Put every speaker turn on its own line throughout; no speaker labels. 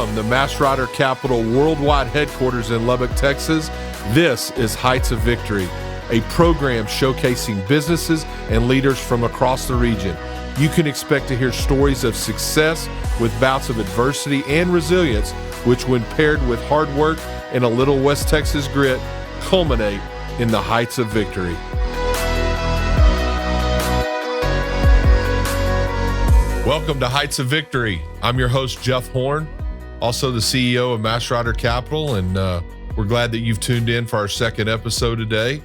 From the Mass Rider Capital Worldwide Headquarters in Lubbock, Texas, this is Heights of Victory, a program showcasing businesses and leaders from across the region. You can expect to hear stories of success with bouts of adversity and resilience, which when paired with hard work and a little West Texas grit, culminate in the heights of victory. Welcome to Heights of Victory. I'm your host, Jeff Horn, also the CEO of Mass Rider Capital, and we're glad that you've tuned in for our second episode today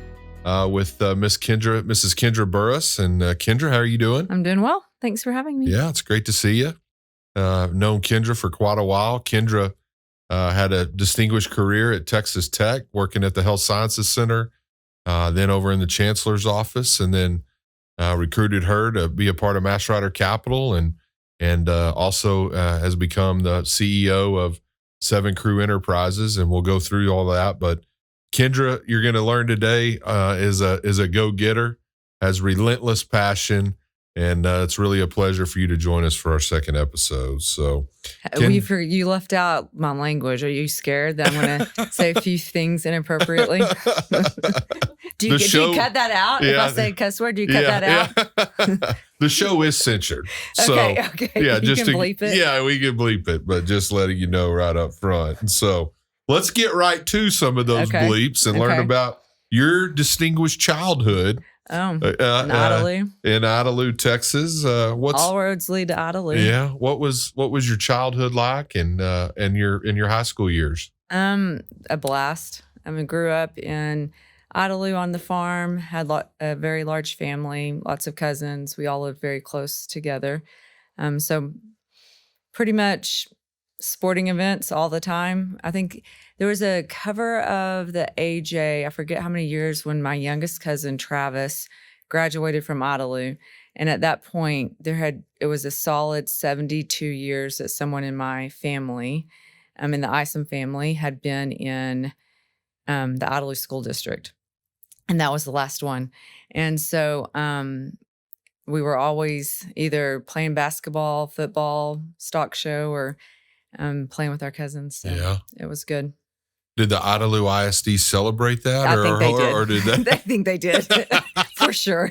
with Mrs. Kendra Burris. And Kendra, how are you doing?
I'm doing well. Thanks for having me.
Yeah, it's great to see you. I've known Kendra for quite a while. Kendra had a distinguished career at Texas Tech, working at the Health Sciences Center, then over in the Chancellor's office, and then recruited her to be a part of Mass Rider Capital, and also has become the CEO of 7 Crew Enterprises, and we'll go through all that. But Kendra, you're going to learn today is a go-getter, has relentless passion, and it's really a pleasure for you to join us for our second episode. So,
you left out my language. Are you scared that I'm going to say a few things inappropriately? Do you cut that out? If I say a cuss word, do you cut that out?
The show is censored.
Okay.
Yeah,
you can bleep it.
Yeah, we can bleep it, but just letting you know right up front. And so let's get right to some of those bleeps and learn about your distinguished childhood.
In Idalou.
In Idalou, Texas.
All roads lead to Idalou.
Yeah. What was your childhood like and your high school years?
A blast. Grew up in Idalou on the farm, had a very large family, lots of cousins. We all lived very close together. So pretty much sporting events all the time. I think there was a cover of the AJ, I forget how many years, when my youngest cousin, Travis, graduated from Idalou. And at that point, it was a solid 72 years that someone in my family, in the Isom family, had been in the Idalou School District. And that was the last one. And so we were always either playing basketball, football, stock show, or playing with our cousins. So yeah, it was good.
Did the Idalou ISD celebrate that?
I think they did.
Or did they?
I think they did, for sure.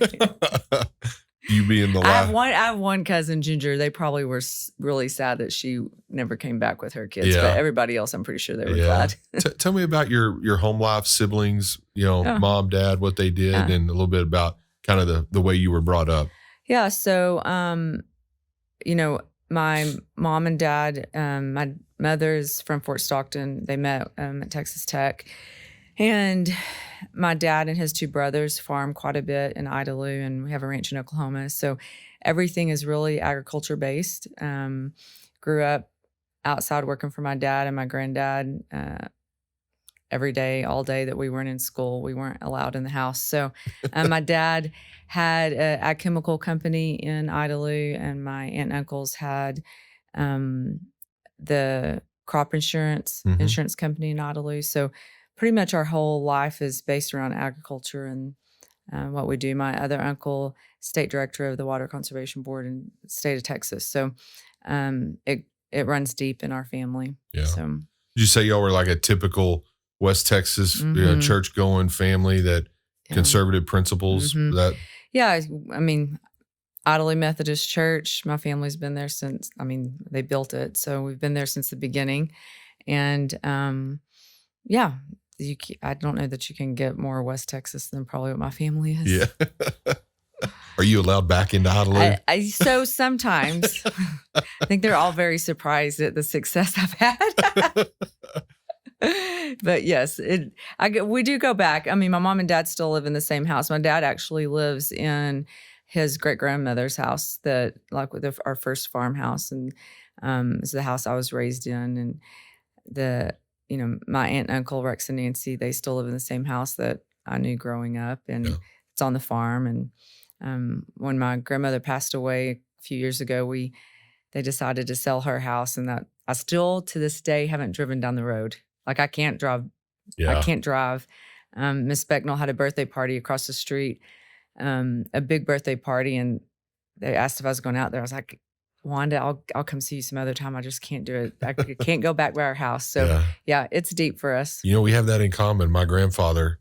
You being the last.
I have one cousin, Ginger. They probably were really sad that she never came back with her kids. But everybody else, I'm pretty sure they were glad.
Tell me about your home life, siblings, mom, dad, what they did, and a little bit about kind of the way you were brought up.
Yeah. So, my mom and dad, my mother's from Fort Stockton. They met at Texas Tech. And my dad and his 2 brothers farm quite a bit in Idalou, and we have a ranch in Oklahoma. So everything is really agriculture based. Grew up outside working for my dad and my granddad every day, all day that we weren't in school. We weren't allowed in the house. So my dad had an ag chemical company in Idalou, and my aunt and uncles had the crop insurance company in Idalou. So pretty much our whole life is based around agriculture and what we do. My other uncle, state director of the Water Conservation Board in the state of Texas. So it runs deep in our family.
Yeah.
So,
did you say y'all were like a typical West Texas church-going family that conservative principles? That
Idalou Methodist Church, my family's been there since, they built it. So we've been there since the beginning. And I don't know that you can get more West Texas than probably what my family is.
Yeah. Are you allowed back into Idalou?
So sometimes. I think they're all very surprised at the success I've had. But yes, we do go back. My mom and dad still live in the same house. My dad actually lives in his great-grandmother's house, with our first farmhouse, and it's the house I was raised in. And my aunt and uncle, Rex and Nancy, they still live in the same house that I knew growing up, and it's on the farm. And when my grandmother passed away a few years ago, they decided to sell her house, and that I still to this day haven't driven down the road. Like I can't drive. I can't drive. Miss Becknell had a birthday party across the street, a big birthday party, and they asked if I was going out there. I was like, Wanda, I'll come see you some other time. I just can't do it. I can't go back by our house. So yeah, it's deep for us.
You know, we have that in common. My grandfather,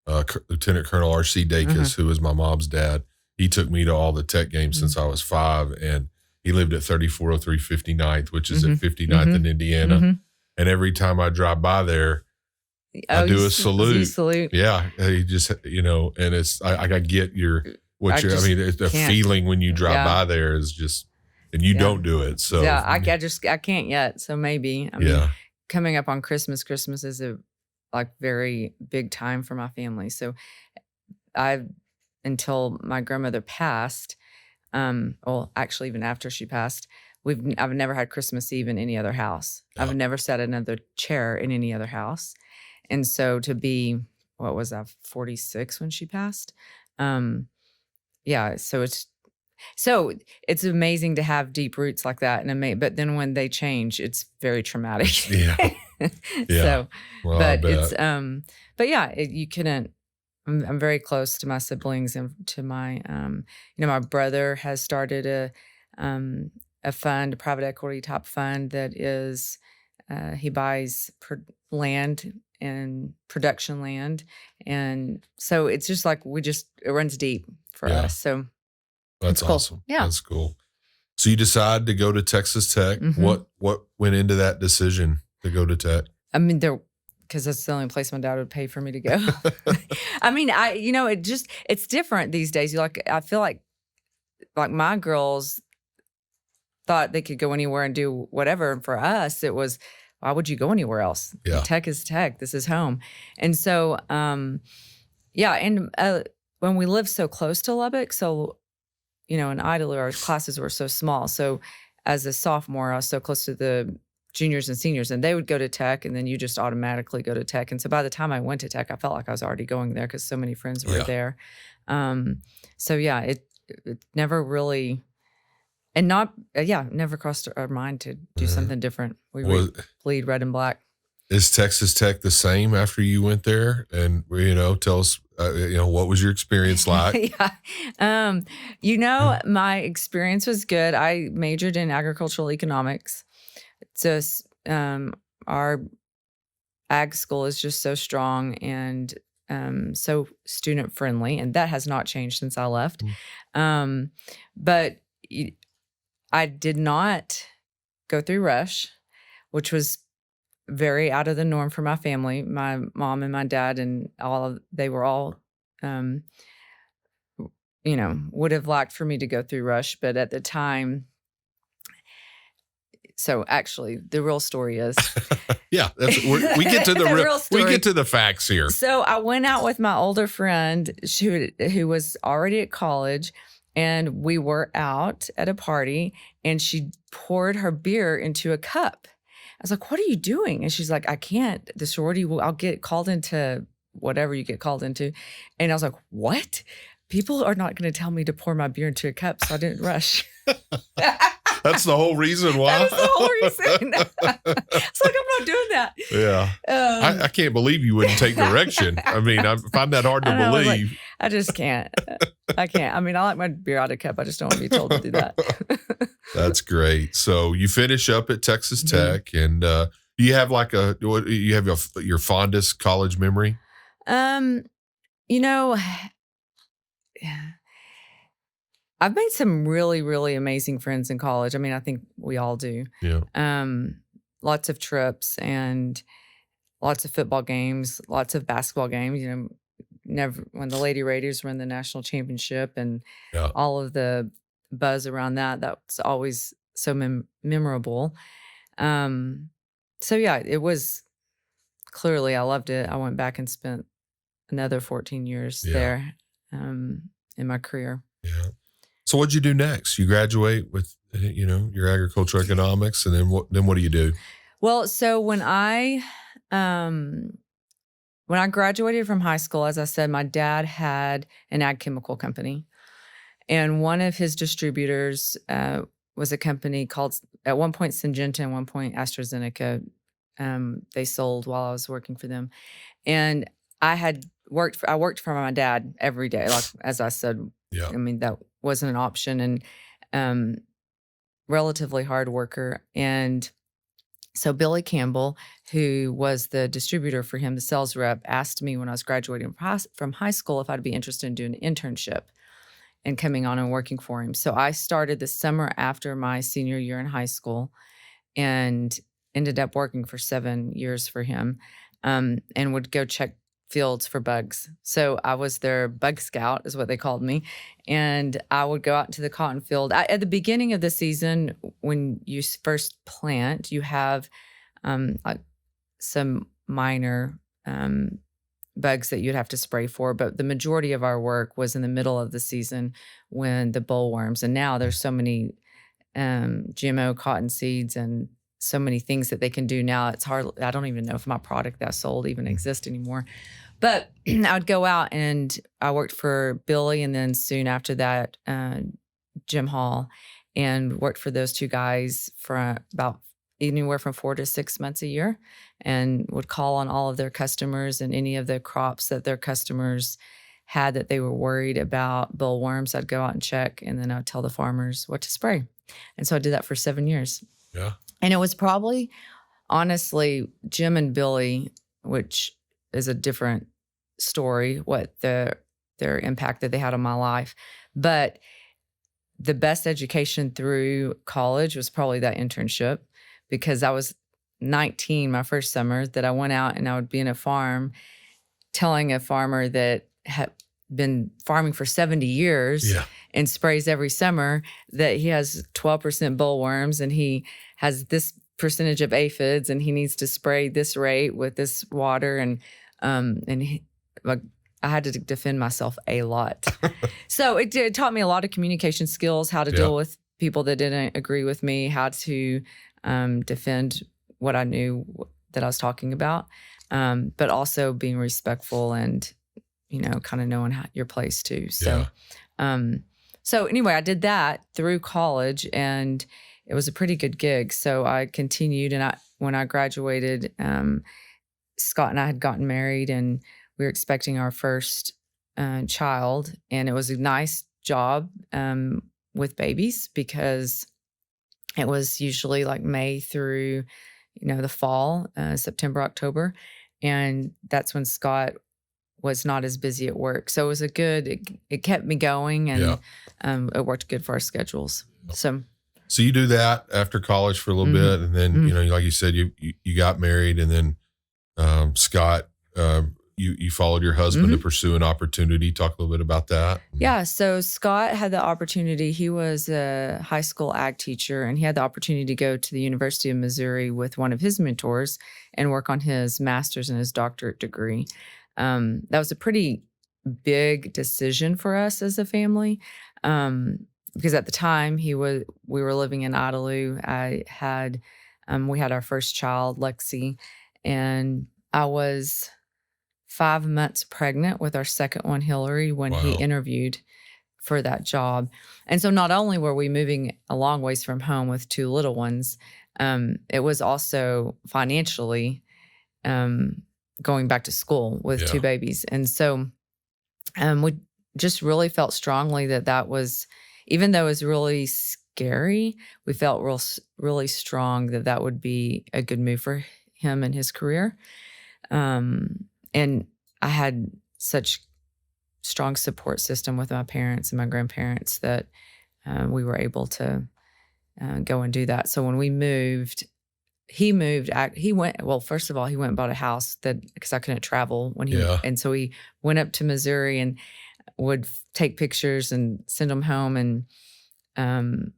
Lieutenant Colonel R.C. Dacus, who was my mom's dad, he took me to all the tech games since I was 5, and he lived at 3403 59th, which is at 59th in Indiana. And every time I drive by there, I do a salute.
You salute.
Yeah, he just, you know, and it's I get the feeling when you drive by there is just, and you don't do it. So
yeah, I can't yet. So maybe. I mean, coming up on Christmas is a very big time for my family. So until my grandmother passed, well, actually even after she passed, I've never had Christmas Eve in any other house. I've never sat in another chair in any other house. And so to be, what was I, 46 when she passed? So it's amazing to have deep roots like that, but then when they change, it's very traumatic.
Yeah.
So,
well,
but it's you couldn't. I'm very close to my siblings and to my my brother has started a fund, a private equity type fund that is he buys land and production land, and so it's just like it runs deep for us. So
that's
cool.
Awesome.
Yeah,
that's cool. So you decide to go to Texas Tech. What went into that decision to go to Tech?
I mean, because that's the only place my dad would pay for me to go. I mean, it's different these days. I feel like my girls thought they could go anywhere and do whatever. And for us, it was, why would you go anywhere else?
Yeah.
Tech is Tech. This is home. And so, when we lived so close to Lubbock, so, in Idalou, our classes were so small. So as a sophomore, I was so close to the juniors and seniors, and they would go to Tech, and then you just automatically go to Tech. And so by the time I went to Tech, I felt like I was already going there because so many friends were there. It never really, and never crossed our mind to do something different. We bleed red and black.
Is Texas Tech the same after you went there? And, tell us, what was your experience like?
My experience was good. I majored in agricultural economics. So our ag school is just so strong and so student friendly, and that has not changed since I left. But I did not go through Rush, which was very out of the norm for my family. My mom and my dad and they were all, would have liked for me to go through Rush, but at the time. So actually, the real story is,
we get to the real story. We get to the facts here.
So I went out with my older friend who was already at college, and we were out at a party, and she poured her beer into a cup. I was like, "What are you doing?" And she's like, "I can't. The sorority I'll get called into whatever you get called into." And I was like, "What? People are not going to tell me to pour my beer into a cup," so I didn't rush.
That's the whole reason why.
That's the whole reason. It's like, I'm not doing that.
Yeah. I can't believe you wouldn't take direction. I mean, I find that hard to believe.
I just can't. I can't. I mean, I like my beer out of cup. I just don't want to be told to do that.
That's great. So you finish up at Texas Tech, and do you have your fondest college memory?
I've made some really, really amazing friends in college. I mean, I think we all do.
Yeah.
Lots of trips and lots of football games, lots of basketball games. When the Lady Raiders were in the national championship and all of the buzz around that's always so memorable. It was clearly, I loved it. I went back and spent another 14 years there in my career.
Yeah. So what'd you do next? You graduate with, your agricultural economics, and then what do you do?
Well, so when I graduated from high school, as I said, my dad had an ag chemical company, and one of his distributors was a company called, at one point, Syngenta, and one point AstraZeneca. They sold while I was working for them, and I worked for my dad every day, like as I said.
Yeah.
I mean, that wasn't an option. And relatively hard worker. And so Billy Campbell, who was the distributor for him, the sales rep, asked me when I was graduating from high school if I'd be interested in doing an internship and coming on and working for him. So I started the summer after my senior year in high school and ended up working for 7 years for him, and would go check fields for bugs. So I was their bug scout, is what they called me. And I would go out into the cotton field. At the beginning of the season, when you first plant, you have like some minor bugs that you'd have to spray for. But the majority of our work was in the middle of the season when the bollworms, and now there's so many GMO cotton seeds and so many things that they can do now. It's hard. I don't even know if my product that I sold even exists anymore. But I would go out and I worked for Billy, and then soon after that, Jim Hall, and worked for those two guys for about anywhere from 4 to 6 months a year, and would call on all of their customers and any of the crops that their customers had that they were worried about bollworms. I'd go out and check, and then I'd tell the farmers what to spray. And so I did that for 7 years.
Yeah.
And it was probably, honestly, Jim and Billy, which is a different story, what their impact that they had on my life. But the best education through college was probably that internship, because I was 19 my first summer, that I went out and I would be in a farm telling a farmer that had been farming for 70 years and sprays every summer that he has 12% bollworms and he has this percentage of aphids and he needs to spray this rate with this water. And like, I had to defend myself a lot. So it taught me a lot of communication skills, how to deal with people that didn't agree with me, how to defend what I knew that I was talking about, but also being respectful and, kind of knowing your place too. So, so anyway, I did that through college, and it was a pretty good gig. So I continued, and when I graduated, Scott and I had gotten married, and we were expecting our first child, and it was a nice job with babies, because it was usually like May through, the fall, September, October. And that's when Scott was not as busy at work. So it was it kept me going, and it worked good for our schedules. So
you do that after college for a little bit. And then, like you said, you got married, and then Scott, you followed your husband to pursue an opportunity. Talk a little bit about that.
Yeah. So Scott had the opportunity. He was a high school ag teacher, and he had the opportunity to go to the University of Missouri with one of his mentors and work on his master's and his doctorate degree. That was a pretty big decision for us as a family, because at the time we were living in Idalou. We had our first child, Lexi, and I was 5 months pregnant with our second one, Hillary, when he interviewed for that job. And so not only were we moving a long ways from home with 2 little ones, it was also financially going back to school with 2 babies. And so we just really felt strongly that was, even though it was really scary, we felt really strong that would be a good move for him and his career. And I had such strong support system with my parents and my grandparents that we were able to go and do that. So when we moved, he went, well, first of all, he went and bought a house because I couldn't travel and so he went up to Missouri and would take pictures and send them home, and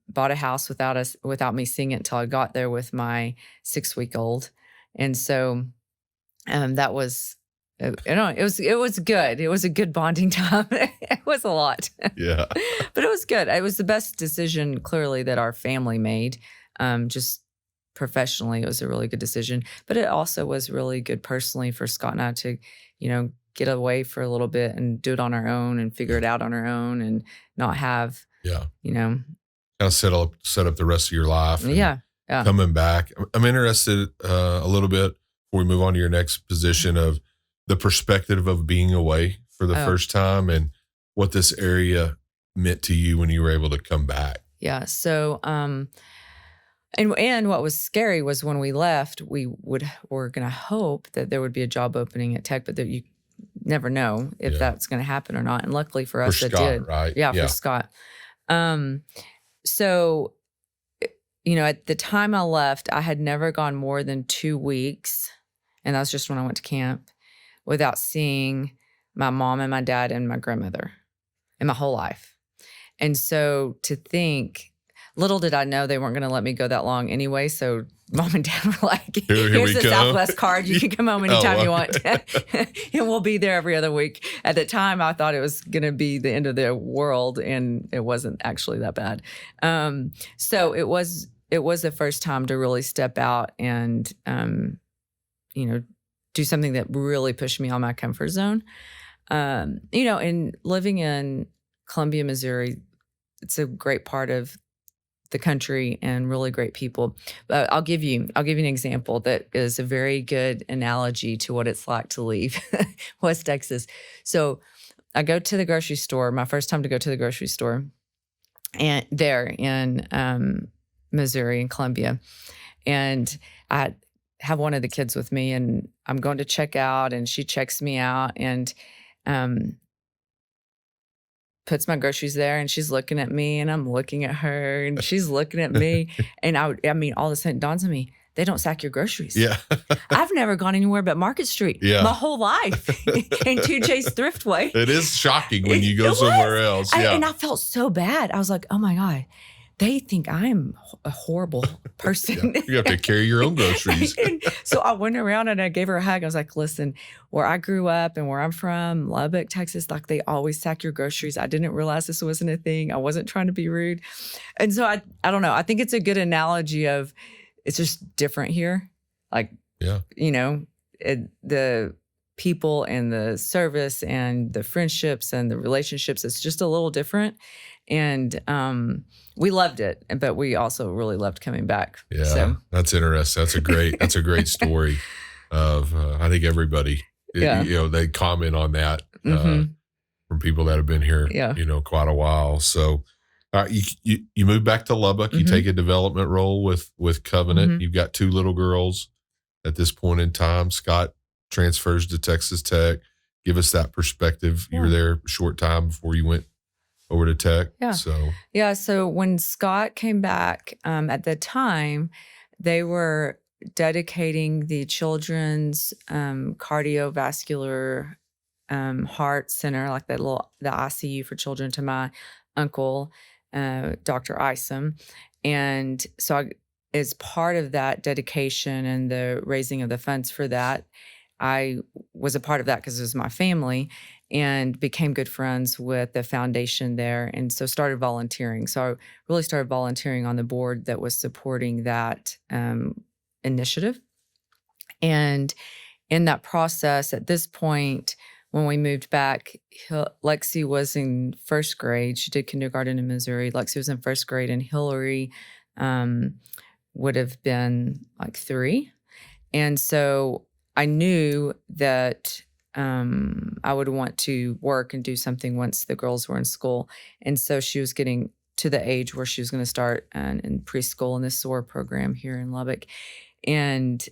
bought a house without me seeing it until I got there with my 6-week-old. And so that was, it was good. It was a good bonding time. It was a lot.
Yeah.
But it was good. It was the best decision, clearly, that our family made. Just professionally, it was a really good decision. But it also was really good personally for Scott and I to, get away for a little bit and do it on our own and figure it out on our own, and not have,
kind of set up the rest of your life.
Yeah.
Coming back. I'm interested a little bit before we move on to your next position of the perspective of being away for the first time and what this area meant to you when you were able to come back.
Yeah. So And what was scary was when we left, were going to hope that there would be a job opening at Tech, but that you never know if that's going to happen or not. And luckily for us, it did.
Right?
Yeah, for Scott. So, at the time I left, I had never gone more than 2 weeks, and that was just when I went to camp, without seeing my mom and my dad and my grandmother in my whole life. And so to think, little did I know they weren't going to let me go that long anyway. So mom and dad were like, here's the Southwest card. You can come home anytime you want. And we'll be there every other week. At the time, I thought it was going to be the end of the world, and it wasn't actually that bad. So it was the first time to really step out and, do something that really pushed me on my comfort zone. And living in Columbia, Missouri, it's a great part of the country and really great people. But I'll give you an example that is a very good analogy to what it's like to leave West Texas. So I go to the grocery store, my first time to go to the grocery store, and there in Missouri, in Columbia. And I have one of the kids with me, and I'm going to check out, and she checks me out and puts my groceries there, and she's looking at me, and I'm looking at her, and she's looking at me. And I mean, all of a sudden it dawns on me, they don't sack your groceries.
Yeah.
I've never gone anywhere but Market Street my whole life and 2J's Thriftway.
It is shocking when you go somewhere else. Yeah.
And I felt so bad. I was like, oh my God, they think I'm a horrible person.
You have to carry your own groceries.
So I went around and I gave her a hug. I was like, listen, where I grew up and where I'm from, Lubbock, Texas, like they always sack your groceries. I didn't realize this wasn't a thing. I wasn't trying to be rude. And so I don't know. I think it's a good analogy of it's just different here. Like, the people and the service and the friendships and the relationships, it's just a little different. And we loved it, but we also really loved coming back.
Yeah,
so.
That's interesting. That's a great story. Of I think everybody, they comment on that from people that have been here, quite a while. So, you move back to Lubbock. You take a development role with Covenant. You've got 2 little girls at this point in time. Scott transfers to Texas Tech. Give us that perspective. You were there a short time before you went over to Tech.
Yeah. So when Scott came back, at the time, they were dedicating the Children's Cardiovascular Heart Center, like the ICU for children, to my uncle, Dr. Isom. And so as part of that dedication and the raising of the funds for that, I was a part of that because it was my family, and became good friends with the foundation there. And so started volunteering. So I really started volunteering on the board that was supporting that initiative. And in that process, at this point, when we moved back, Lexi was in first grade. She did kindergarten in Missouri. Lexi was in first grade, and Hillary would have been like 3. And so I knew that I would want to work and do something once the girls were in school. And so she was getting to the age where she was going to start in preschool in the SOAR program here in Lubbock. And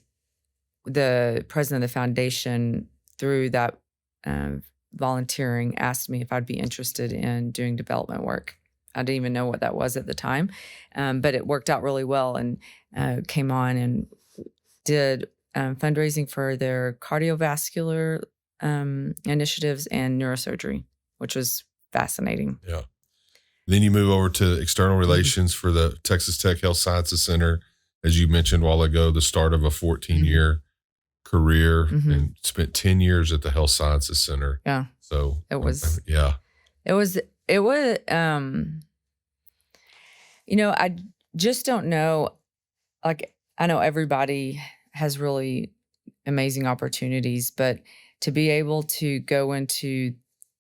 the president of the foundation, through that volunteering, asked me if I'd be interested in doing development work. I didn't even know what that was at the time, but it worked out really well, and came on and did fundraising for their cardiovascular initiatives and neurosurgery, which was fascinating.
Yeah. Then you move over to external relations for the Texas Tech Health Sciences Center, as you mentioned a while ago, the start of a 14-year career, and spent 10 years at the Health Sciences Center.
Yeah.
So
it was, I just don't know. Like, I know everybody has really amazing opportunities, but to be able to go into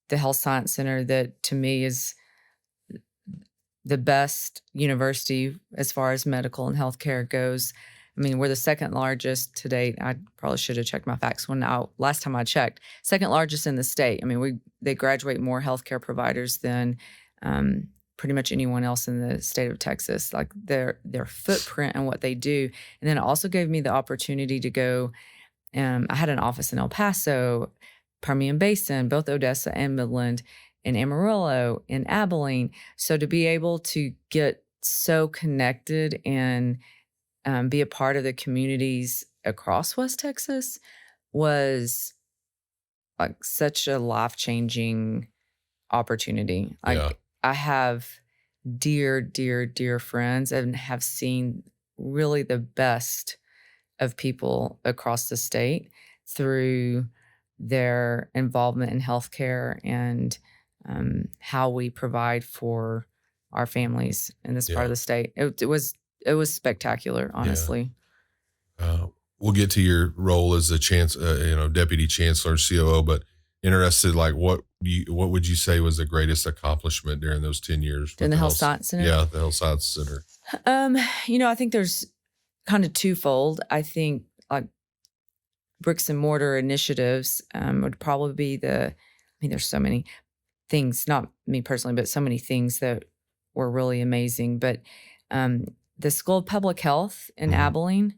the Health Science Center, that to me is the best university as far as medical and healthcare goes. I mean, we're the second largest to date. I probably should have checked my facts last time I checked. Second largest in the state. I mean, they graduate more healthcare providers than pretty much anyone else in the state of Texas, like their footprint and what they do. And then it also gave me the opportunity to go. I had an office in El Paso, Permian Basin, both Odessa and Midland, in Amarillo, in Abilene. So to be able to get so connected and be a part of the communities across West Texas was like such a life-changing opportunity.
Yeah.
I have dear, dear, dear friends and have seen really the best of people across the state through their involvement in healthcare and how we provide for our families in this part
Yeah.
of the state. It was spectacular, honestly.
We'll get to your role as the deputy chancellor and COO, but interested, like what would you say was the greatest accomplishment during those 10 years?
In the Health Science Center?
Yeah, the Health Science Center.
I think there's kind of twofold. I think like bricks and mortar initiatives would probably be there's so many things, not me personally, but so many things that were really amazing. But the School of Public Health in Abilene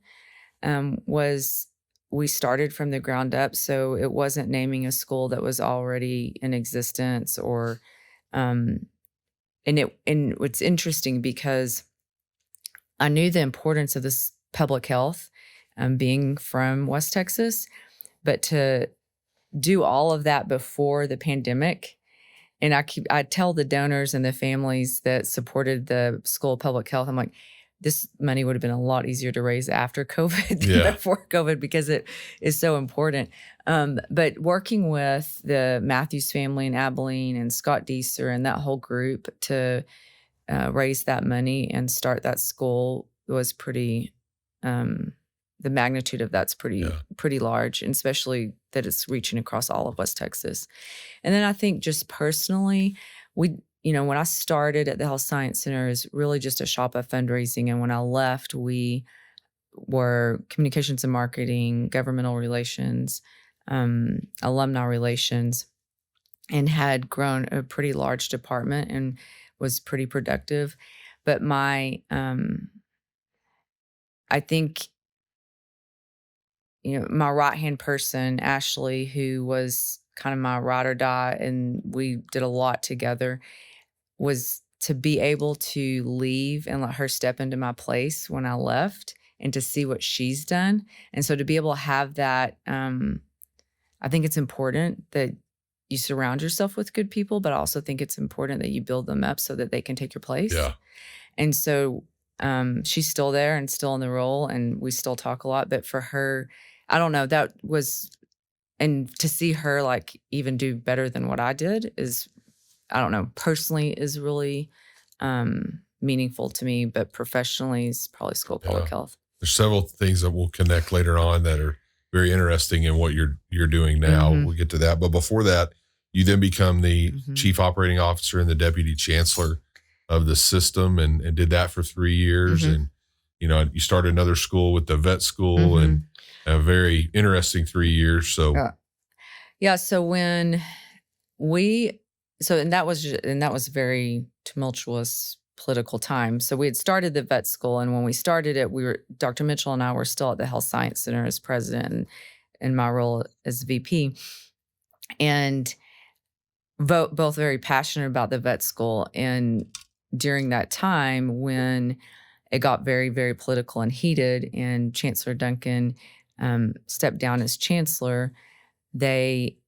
we started from the ground up. So it wasn't naming a school that was already in existence or, and it's interesting because I knew the importance of this public health being from West Texas, but to do all of that before the pandemic. And I tell the donors and the families that supported the School of Public Health, I'm like, this money would have been a lot easier to raise after COVID than before COVID because it is so important. But working with the Matthews family in Abilene and Scott Deeser and that whole group to raise that money and start that school was pretty, the magnitude of that's pretty large, and especially that it's reaching across all of West Texas. And then I think just personally, when I started at the Health Science Center is really just a shop of fundraising. And when I left, we were communications and marketing, governmental relations, alumni relations, and had grown a pretty large department and was pretty productive. But I think, my right-hand person, Ashley, who was kind of my ride or die, and we did a lot together, was to be able to leave and let her step into my place when I left and to see what she's done. And so to be able to have that, I think it's important that you surround yourself with good people, but I also think it's important that you build them up so that they can take your place.
Yeah.
And so she's still there and still in the role, and we still talk a lot. But for her, I don't know, that was, and to see her like even do better than what I did is, I don't know, personally is really meaningful to me, but professionally is probably School of Public Health.
There's several things that we'll connect later on that are very interesting in what you're doing now. We'll get to that. But before that, you then become the chief operating officer and the deputy chancellor of the system and did that for 3 years. And, you started another school with the vet school and a very interesting 3 years. So,
So when and that was very tumultuous political time. So we had started the vet school, and when we started it, Dr. Mitchell and I were still at the Health Science Center as president and my role as VP, and both very passionate about the vet school. And during that time when it got very, very political and heated, and Chancellor Duncan stepped down as chancellor, they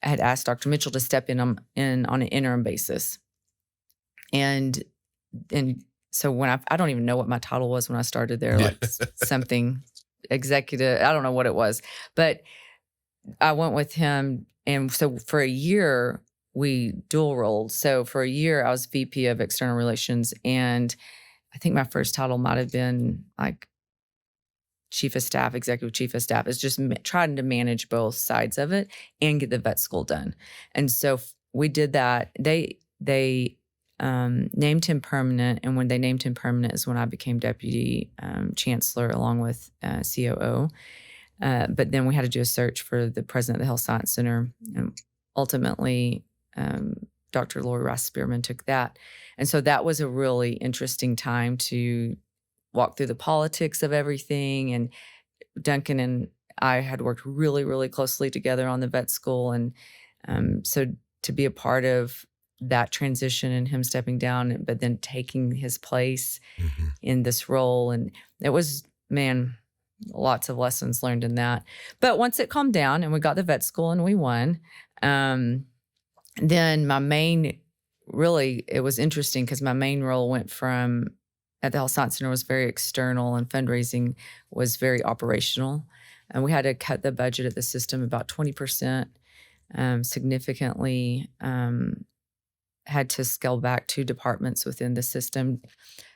had asked Dr. Mitchell to step in on an interim basis. And so when I don't even know what my title was when I started there, like something executive, I don't know what it was, but I went with him. And so for a year, we dual rolled. So for a year, I was VP of External Relations. And I think my first title might have been like chief of staff, executive chief of staff. Is just trying to manage both sides of it and get the vet school done. And so we did that. They named him permanent. And when they named him permanent is when I became deputy chancellor along with COO. But then we had to do a search for the president of the Health Science Center. And ultimately, Dr. Lori Rice Spearman took that. And so that was a really interesting time to walk through the politics of everything. And Duncan and I had worked really, really closely together on the vet school. And so to be a part of that transition and him stepping down, but then taking his place in this role. And it was, man, lots of lessons learned in that. But once it calmed down and we got the vet school and we won, then my main, really, it was interesting because my main role went from, at the Health Science Center, was very external, and fundraising was very operational. And we had to cut the budget of the system about 20%, significantly had to scale back 2 departments within the system.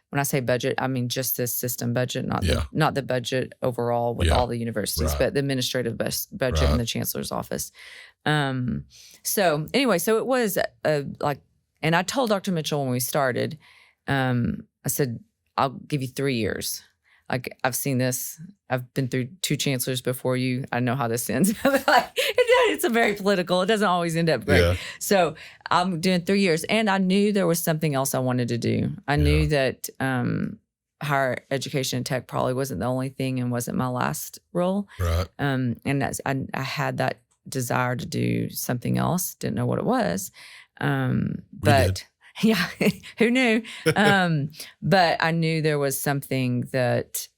When I say budget, I mean just this system budget, not the budget overall with all the universities, but the administrative budget in the chancellor's office. So anyway, so it was and I told Dr. Mitchell when we started, I said, I'll give you 3 years. Like, I've seen this. I've been through 2 chancellors before you. I know how this ends. It's a very political. It doesn't always end up great. Yeah. So I'm doing 3 years. And I knew there was something else I wanted to do. I knew that higher education and tech probably wasn't the only thing and wasn't my last role.
Right.
And I had that desire to do something else. Didn't know what it was. But yeah, who knew? But I knew there was something that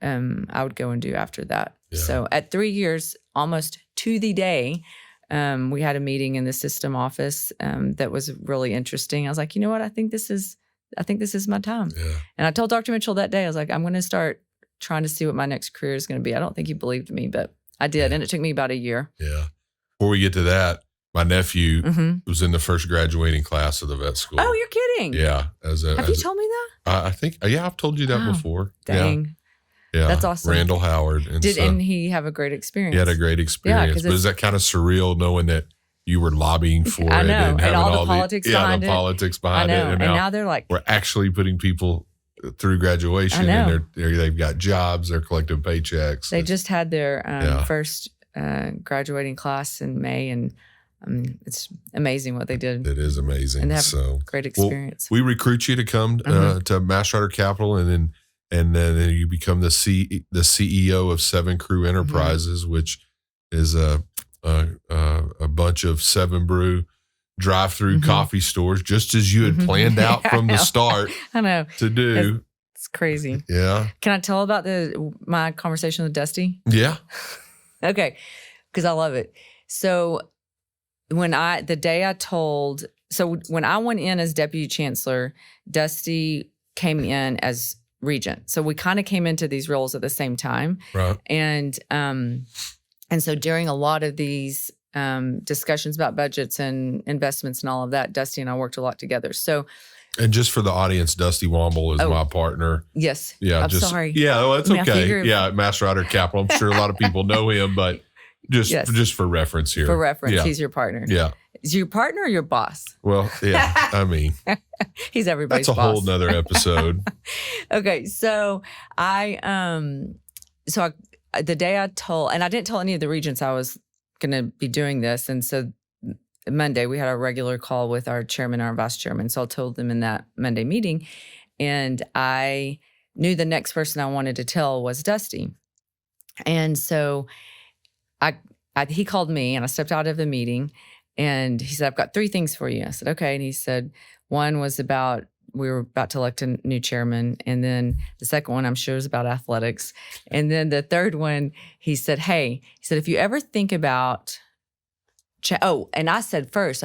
I would go and do after that. Yeah. So at 3 years, almost to the day, we had a meeting in the system office that was really interesting. I was like, you know what? I think this is my time. Yeah. And I told Dr. Mitchell that day, I was like, I'm going to start trying to see what my next career is going to be. I don't think he believed me, but I did. Yeah. And it took me about a year.
Yeah. Before we get to that, my nephew was in the first graduating class of the vet school.
Oh, you're kidding.
Yeah.
Have you told me that?
I think, I've told you that before.
Dang.
Yeah.
That's awesome.
Randall Howard.
And he have a great experience?
He had a great experience. But is that kind of surreal knowing that you were lobbying for it?
I know. And all the politics behind it.
Yeah, the politics behind it.
And now they're like,
we're actually putting people through graduation and they've got jobs, they're collecting paychecks.
They just had their first graduating class in May, and it's amazing what they did.
It is amazing.
And they have great experience.
Well, we recruit you to come to Mass Rider Capital, and then you become the CEO of 7 Crew Enterprises, which is a bunch of 7 Brew drive-through coffee stores, just as you had planned out from the start.
I know
to do.
It's crazy.
Yeah.
Can I tell about my conversation with Dusty?
Yeah.
Okay, because I love it. So when I went in as deputy chancellor, Dusty came in as regent. So we kind of came into these roles at the same time.
Right.
And so during a lot of these discussions about budgets and investments and all of that, Dusty and I worked a lot together. So,
and just for the audience, Dusty Womble is my partner.
Yes.
Yeah.
I'm sorry.
Yeah, well, that's okay. Yeah, Mass Rider Capital. I'm sure a lot of people know him, but just for reference here.
For reference, he's your partner.
Yeah.
Is your partner or your boss?
Well, yeah. I mean,
he's everybody's boss.
That's a whole nother episode.
Okay, so the day I told, and I didn't tell any of the regents I was going to be doing this, and so Monday we had our regular call with our chairman and our vice chairman. So I told them in that Monday meeting, and I knew the next person I wanted to tell was Dusty, and so he called me, and I stepped out of the meeting, and he said, "I've got 3 things for you." I said, "Okay," and he said, one was about, we were about to elect a new chairman. And then the second one, I'm sure, is about athletics. And then the third one, he said, if you ever think about, and I said first,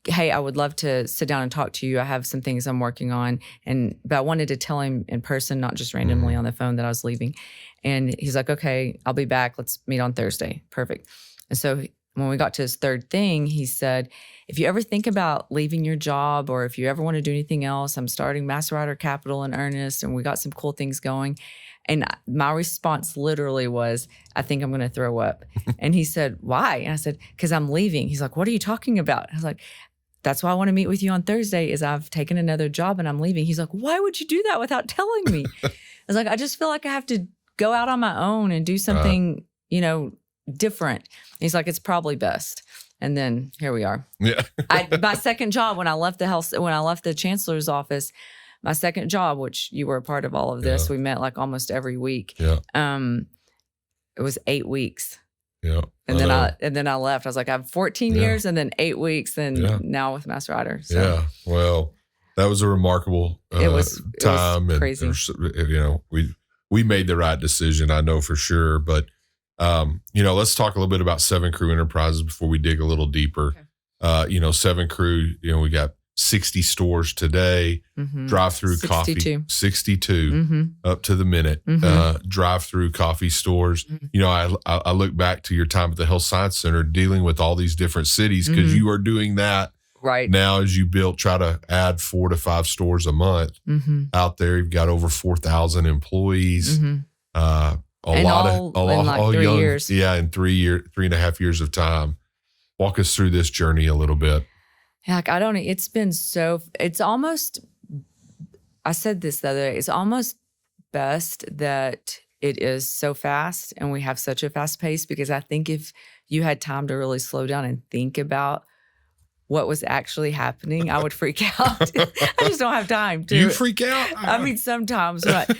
hey, I would love to sit down and talk to you. I have some things I'm working on. But I wanted to tell him in person, not just randomly on the phone, that I was leaving. And he's like, okay, I'll be back. Let's meet on Thursday. Perfect. And so when we got to his third thing, he said, if you ever think about leaving your job, or if you ever want to do anything else, I'm starting Mass Rider Capital in earnest, and we got some cool things going. And my response literally was, I think I'm going to throw up. And he said, why? And I said, because I'm leaving. He's like, what are you talking about? I was like, that's why I want to meet with you on Thursday, is I've taken another job and I'm leaving. He's like, why would you do that without telling me? I was like, I just feel like I have to go out on my own and do something, different. He's like, it's probably best. And then here we are.
Yeah.
My second job when I left the chancellor's office, my second job, which you were a part of all of this, we met like almost every week.
Yeah.
It was 8 weeks.
Yeah.
And then I left. I was like, I have 14 years and then 8 weeks and now with Master Rider. So.
Yeah. Well, that was a remarkable time.
It was crazy.
And, we made the right decision, I know for sure. But, let's talk a little bit about Seven Crew Enterprises before we dig a little deeper. Okay. Seven Crew, we got 60 stores today, drive-through coffee, 62 up to the minute, drive-through coffee stores. I look back to your time at the Health Science Center dealing with all these different cities because you are doing that
right
now as you try to add 4 to 5 stores a month out there. You've got over 4,000 employees, a lot of 3 young, years. Yeah, in 3.5 years of time. Walk us through this journey a little bit.
Yeah, it's almost, I said this the other day, it's almost best that it is so fast and we have such a fast pace, because I think if you had time to really slow down and think about what was actually happening, I would freak out. I just don't have time to.
You freak out?
I mean, sometimes but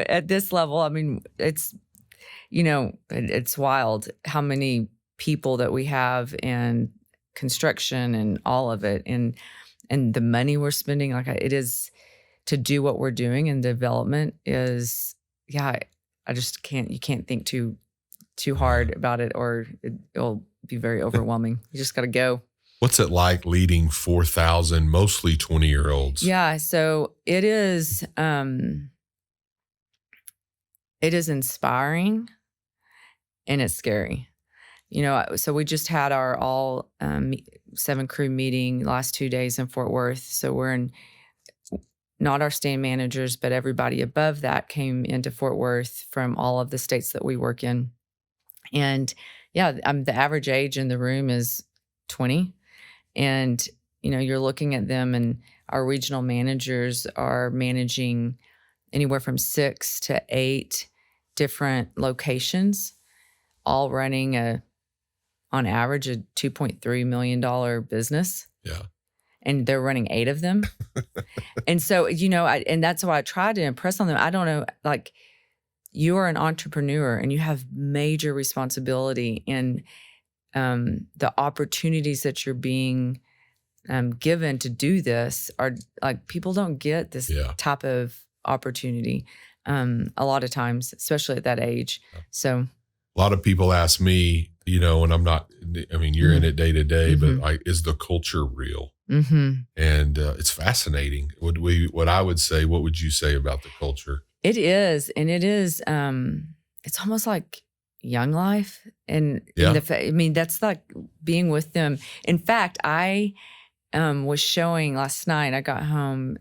at this level, I mean, it's wild how many people that we have and construction and all of it, and the money we're spending, like it is to do what we're doing, and development is, I just can't. You can't think too hard about it, or it'll be very overwhelming. You just got to go.
What's it like leading 4,000 mostly 20-year-olds?
Yeah, so it is. It is inspiring, and it's scary. So we just had our all 7 crew meeting last 2 days in Fort Worth. So we're in, not our stand managers, but everybody above that came into Fort Worth from all of the states that we work in. And the average age in the room is 20. And, you're looking at them, and our regional managers are managing anywhere from 6 to 8 different locations, all running on average, a $2.3 million business.
Yeah.
And they're running 8 of them. And so, and that's why I try to impress on them. I don't know, like, you are an entrepreneur and you have major responsibility, and the opportunities that you're being given to do this are like, people don't get this type of opportunity a lot of times, especially at that age. So
a lot of people ask me, and I'm not, you're in it day to day, but is the culture real? And it's fascinating. What I would say, what would you say about the culture?
It is. And it is, it's almost like young life. And that's like being with them. In fact, I was showing last night, I got home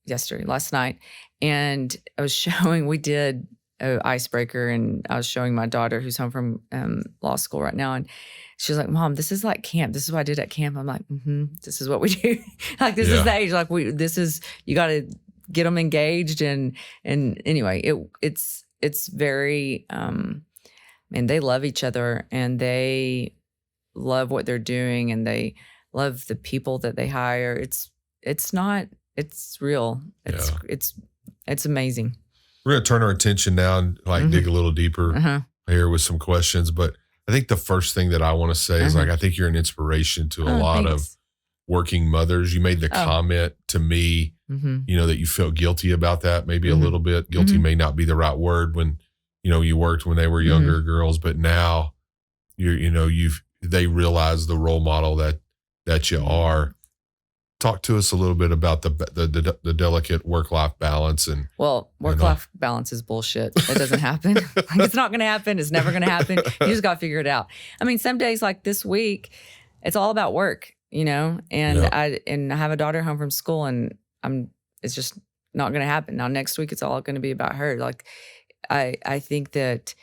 last night, and I was showing, we did an icebreaker, and I was showing my daughter who's home from law school right now, and she was like, "Mom, this is like camp. This is what I did at camp." I'm like, "This is what we do." Like, this is the age. Like, you got to get them engaged, and anyway, it's very, and they love each other, and they love what they're doing, and they love the people that they hire. It's real. It's amazing.
We're going to turn our attention now and dig a little deeper here with some questions. But I think the first thing that I want to say is, like, I think you're an inspiration to a lot of working mothers. You made the comment to me, that you felt guilty about that, maybe a little bit. Guilty may not be the right word when, you worked when they were younger girls, but now they realize the role model that you are. Talk to us a little bit about the delicate work-life balance. And
work-life balance is bullshit. It doesn't happen. Like, it's not going to happen. It's never going to happen. You just got to figure it out. I mean, some days like this week, it's all about work, and I have a daughter home from school, and it's just not going to happen. Now, next week, it's all going to be about her. Like, I think that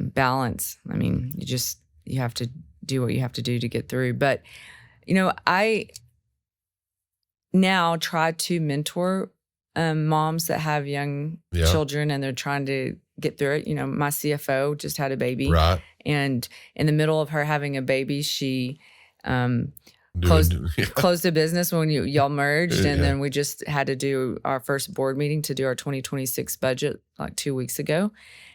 balance, I mean, you have to do what you have to do to get through. But I now try to mentor moms that have young children, and they're trying to get through it. My CFO just had a baby.
Right.
And in the middle of her having a baby, she closed a business when y'all merged. And then we just had to do our first board meeting to do our 2026 budget like 2 weeks ago.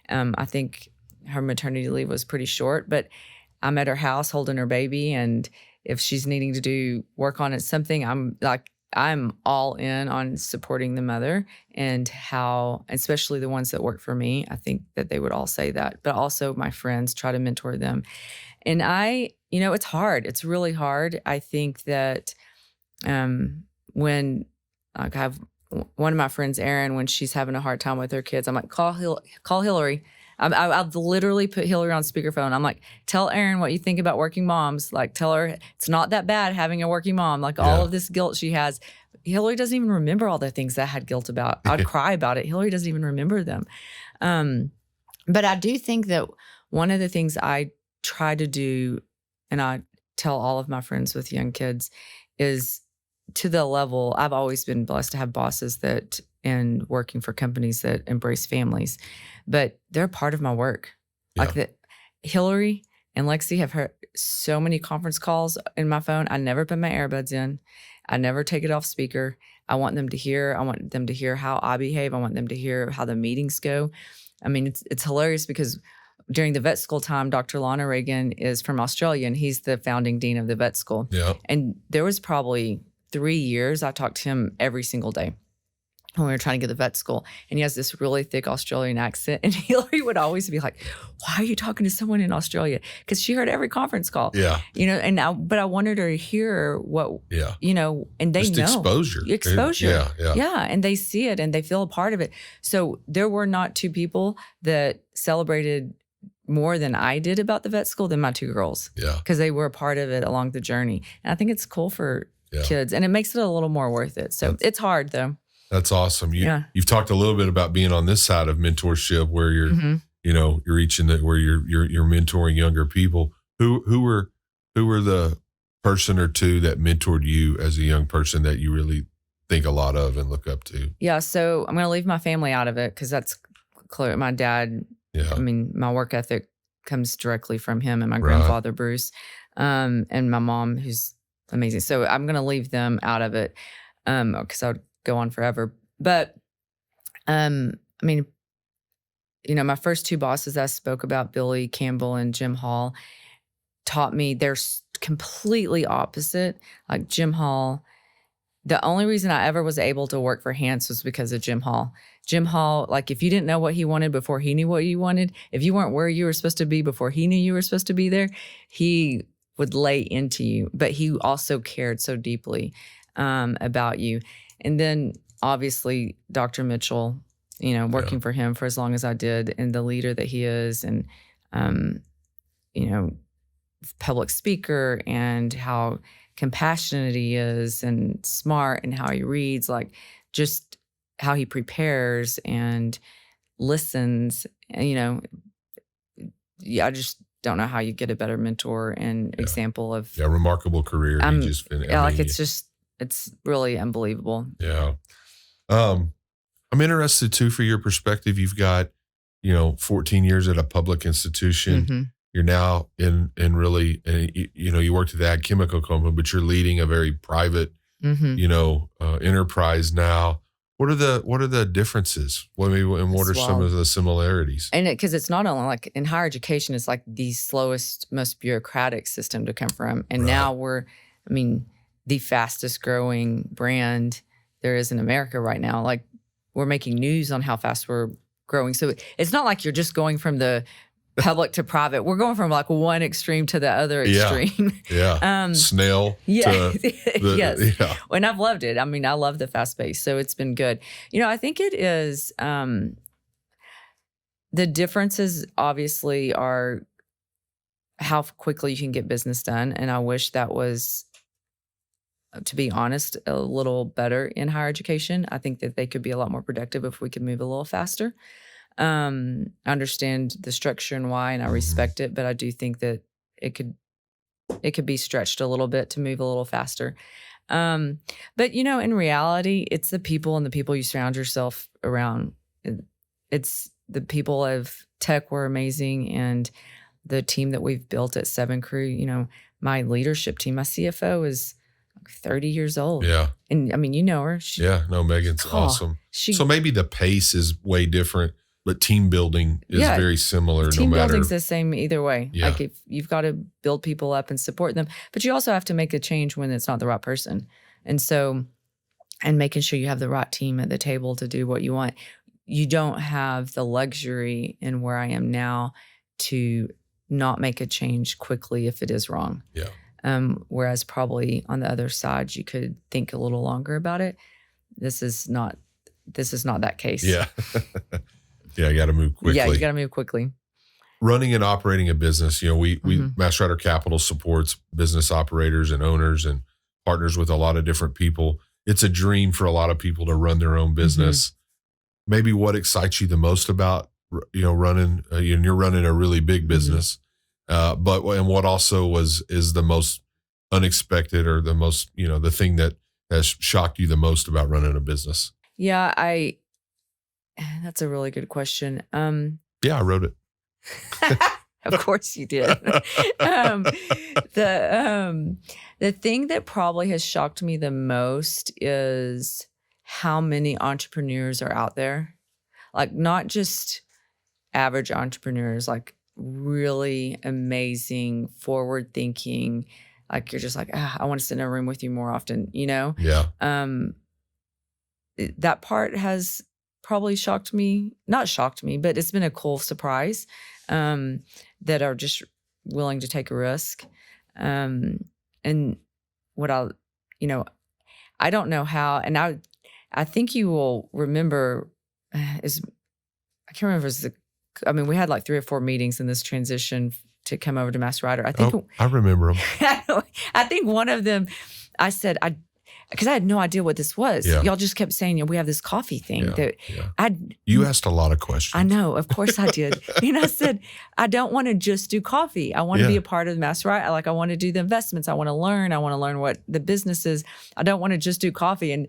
I think her maternity leave was pretty short, but I'm at her house holding her baby. And if she's needing to do work on it, something, I'm all in on supporting the mother, and how, especially the ones that work for me, I think that they would all say that, but also my friends, try to mentor them. And it's hard. It's really hard. I think that when I have one of my friends, Erin, when she's having a hard time with her kids, I'm like, call Hillary. I've literally put Hillary on speakerphone. I'm like, tell Erin what you think about working moms. Like, tell her it's not that bad having a working mom. Like all of this guilt she has. Hillary doesn't even remember all the things that I had guilt about. I'd cry about it. Hillary doesn't even remember them. But I do think that one of the things I try to do, and I tell all of my friends with young kids, is to the level, I've always been blessed to have bosses and working for companies that embrace families, but they're part of my work.
Yeah.
Like that, Hillary and Lexi have heard so many conference calls in my phone. I never put my earbuds in. I never take it off speaker. I want them to hear how I behave. I want them to hear how the meetings go. I mean, it's hilarious because during the vet school time, Dr. Lana Reagan is from Australia, and he's the founding dean of the vet school.
Yeah.
And there was probably 3 years I talked to him every single day when we were trying to get the vet school. And he has this really thick Australian accent. And Hillary would always be like, why are you talking to someone in Australia? Because she heard every conference call.
Yeah.
But I wanted her to hear what, and they
just
know.
Exposure.
Yeah. And they see it and they feel a part of it. So there were not two people that celebrated more than I did about the vet school than my two girls.
Yeah.
Because they were a part of it along the journey. And I think it's cool for kids, and it makes it a little more worth it. So it's hard though.
That's awesome. You've talked a little bit about being on this side of mentorship, where you're, you're reaching where you're mentoring younger people. Who were the person or two that mentored you as a young person that you really think a lot of and look up to?
Yeah. So I'm going to leave my family out of it because that's clear. My dad, my work ethic comes directly from him, and my grandfather, Bruce, and my mom, who's amazing. So I'm going to leave them out of it because I would go on forever. But my first two bosses I spoke about, Billy Campbell and Jim Hall, taught me they're completely opposite. Like Jim Hall, the only reason I ever was able to work for Hans was because of Jim Hall. Jim Hall, like if you didn't know what he wanted before he knew what you wanted, if you weren't where you were supposed to be before he knew you were supposed to be there, he would lay into you. But he also cared so deeply about you. And then obviously Dr. Mitchell, working for him for as long as I did, and the leader that he is, and, public speaker, and how compassionate he is and smart, and how he reads, like just how he prepares and listens. I just don't know how you get a better mentor and example of.
Yeah, remarkable career.
It's really unbelievable.
Yeah. I'm interested too, for your perspective. You've got, 14 years at a public institution.
Mm-hmm.
You're now in really, you worked at the ag chemical company, but you're leading a very private, enterprise now. What are the differences? What are some of the similarities?
And because it's not only like in higher education, it's like the slowest, most bureaucratic system to come from. And now we're, the fastest growing brand there is in America right now. Like we're making news on how fast we're growing. So it's not like you're just going from the public to private. We're going from like one extreme to the other extreme.
Yeah. Snail.
Yeah. Yes.
Yeah.
And I've loved it. I love the fast pace. So it's been good. I think it is, the differences obviously are how quickly you can get business done. And I wish that was, to be honest, a little better in higher education. I think that they could be a lot more productive if we could move a little faster. I understand the structure and why, and I respect it, but I do think that it could be stretched a little bit to move a little faster. But in reality, it's the people and the people you surround yourself around. It's the people of tech were amazing, and the team that we've built at Seven Crew, you know, my leadership team, my CFO is 30 years old.
Yeah.
And I mean, you know her.
No, Megan's awesome. So maybe the pace is way different, but team building is very similar.
Team
no matter.
building's the same either way.
Yeah.
Like if you've got to build people up and support them, but you also have to make a change when it's not the right person. And so, and making sure you have the right team at the table to do what you want. You don't have the luxury in where I am now to not make a change quickly if it is wrong.
Yeah.
Whereas probably on the other side, you could think a little longer about it. This is not that case.
Yeah. Yeah, you got to move quickly.
Yeah, you got to move quickly.
Running and operating a business, you know, we Master Rider Capital supports business operators and owners and partners with a lot of different people. It's a dream for a lot of people to run their own business. Maybe what excites you the most about, you know, running, you're running a really big business, and what also is the most unexpected or the most, you know, the thing that has shocked you the most about running a business?
Yeah, that's a really good question.
Yeah, I wrote it.
Of course you did. The thing that probably has shocked me the most is how many entrepreneurs are out there. Like not just average entrepreneurs, like really amazing, forward thinking. Like you're just like, I want to sit in a room with you more often, you know?
Yeah.
That part has probably not shocked me, but it's been a cool surprise that are just willing to take a risk. And what I don't know how, and I think you will remember I can't remember we had like 3 or 4 meetings in this transition to come over to Master Rider.
I remember them.
I think one of them, I said, because I had no idea what this was.
Yeah.
Y'all just kept saying, we have this coffee thing.
You asked a lot of questions.
I know, of course I did. And I said, I don't want to just do coffee. I want to be a part of the Master Rider. I want to do the investments. I want to learn what the business is. I don't want to just do coffee.